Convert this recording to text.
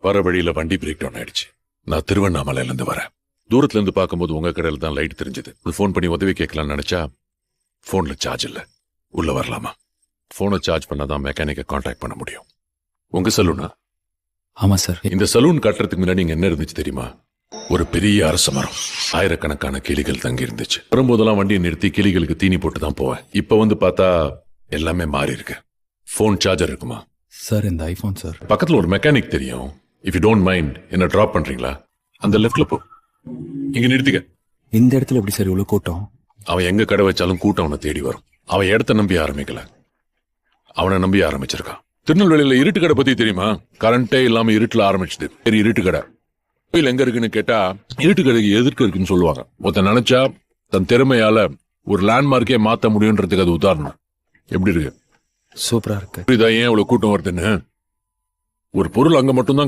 வர வழியில வண்டி பிரேக் டவுன் ஆயிடுச்சு. நான் திருவண்ணாமலையில இருந்து வரேன். தூரத்துல இருந்து பார்க்கும்போது உங்க கடையில தான் லைட் தெரிஞ்சது. ஃபோன் பண்ணி உதவி கேட்கலாம்னு நினைச்சா போன்ல சார்ஜ் இல்ல. உள்ள வரலாமா? போனை சார்ஜ் பண்ணாதான் மெக்கானிக்கை கான்டாக்ட் பண்ண முடியும். உங்க சலூனா? ஆமா சார். இந்த சலூன் கட்டுறதுக்கு முன்னாடி இங்க என்ன இருந்துச்சு தெரியுமா? ஒரு பெரிய அரச மரம், ஆயிரக்கணக்கான கிளிகள் தங்கி இருந்துச்சு. வரும்போதெல்லாம் வண்டியை நிறுத்தி கிளிகளுக்கு தீனி போட்டு தான் போவேன். இப்ப வந்து பார்த்தா எல்லாமே மாறி இருக்கு. போன் சார்ஜர் இருக்குமா சார்? இந்த ஐபோன் சார். பக்கத்துல ஒரு மெக்கானிக் தெரியும். இஃப் யூ டோன்ட் மைண்ட் என்ன டிராப் பண்றீங்களா? அந்த லெஃப்ட்ல போ. இங்க நிறுத்திக்க. இந்த இடத்துல எப்படி சார் இவ்வளவு கூட்டம்? அவன் எங்க கடை வச்சாலும் கூட்டம் அவனை தேடி வரும். அவன் இடத்த நம்பி ஆரம்பிக்கல, அவனை நம்பி ஆரம்பிச்சிருக்கான். திருநெல்வேலியில இருட்டு கடை பத்தி தெரியுமா? கரண்டே இல்லாம இருட்டுல ஆரம்பிச்சது. சரி, இருட்டு கடை கோயில் எங்க இருக்குன்னு கேட்டா இருட்டு கடைக்கு எதிர்க்க இருக்குன்னு சொல்லுவாங்க. ஒருத்தன் நினைச்சா தன் திறமையால ஒரு லேண்ட்மார்க்கே மாத்த முடியும்ன்றதுக்கு அது உதாரணம். எப்படி இருக்கு? சூப்பரா இருக்கு. ஏன் இவ்வளவு கூட்டம் வருதுன்னு? ஒரு பொருள் அங்க மட்டும்தான்